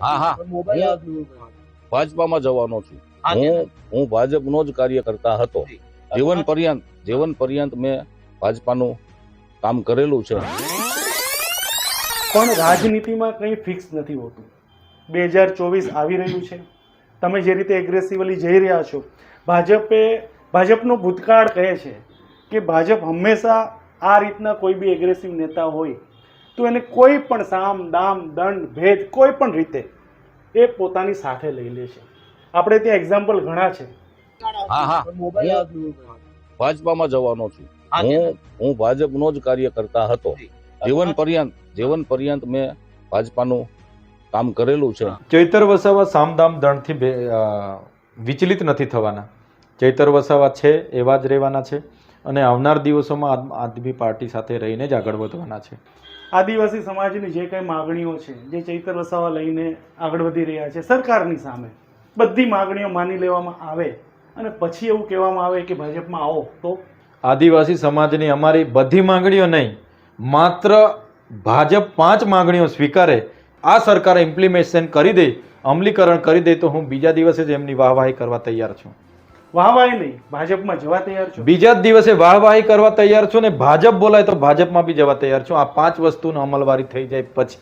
હા હા ભાજપામાં જવાનો છું. હું ભાજપનો જ કાર્યકર્તા હતો. જીવન પર્યંત મેં ભાજપાનું કામ કરેલું છે. પણ રાજનીતિમાં કંઈ ફિક્સ નથી હોતું. 2024 આવી રહ્યું છે. તમે જે રીતે એગ્રેસિવલી જઈ રહ્યા છો, ભાજપનો ભૂતકાળ કહે છે કે ભાજપ હંમેશા આ રીતના કોઈ બી એગ્રેસિવ નેતા હોય તો એને કોઈ પણ સામ દામ દંડ ભેદ કોઈ પણ રીતે એ પોતાની સાથે લઈ લે છે. આપણે ત્યાં એક્ઝામ્પલ ઘણા છે. હા હા ભાજપામાં જવાનો છું. હું ભાજપનો જ કાર્યકર્તા હતો. જીવન પર્યંત મેં ભાજપાનું કામ કરેલું છે. ચૈતર વસાવા સામદામ દંડથી વિચલિત નથી થવાના. ચૈતર વસાવા છે એવા જ રહેવાના છે અને આવનાર દિવસોમાં આમ આદમી પાર્ટી સાથે રહીને જ આગળ વધવાના છે. આદિવાસી સમાજની જે કંઈ માગણીઓ છે, જે ચૈતર વસાવા લઈને આગળ વધી રહ્યા છે, સરકારની સામે બધી માગણીઓ માની લેવામાં આવે અને પછી એવું કહેવામાં આવે કે ભાજપમાં આવો તો આદિવાસી સમાજની અમારી બધી માંગણીઓ નહીં, માત્ર ભાજપ 5 માંગણીઓ સ્વીકારે, આ સરકારે ઇમ્પ્લિમેશન કરી દે, અમલીકરણ કરી દે તો હું બીજા દિવસે જ એમની વાહવાહી કરવા તૈયાર છું. વાહવાહી નહીં, ભાજપમાં જવા તૈયાર છો? બીજા જ દિવસે વાહવાહી કરવા તૈયાર છું ને ભાજપ બોલાય તો ભાજપમાં બી જવા તૈયાર છું. આ 5 વસ્તુનો અમલવારી થઈ જાય પછી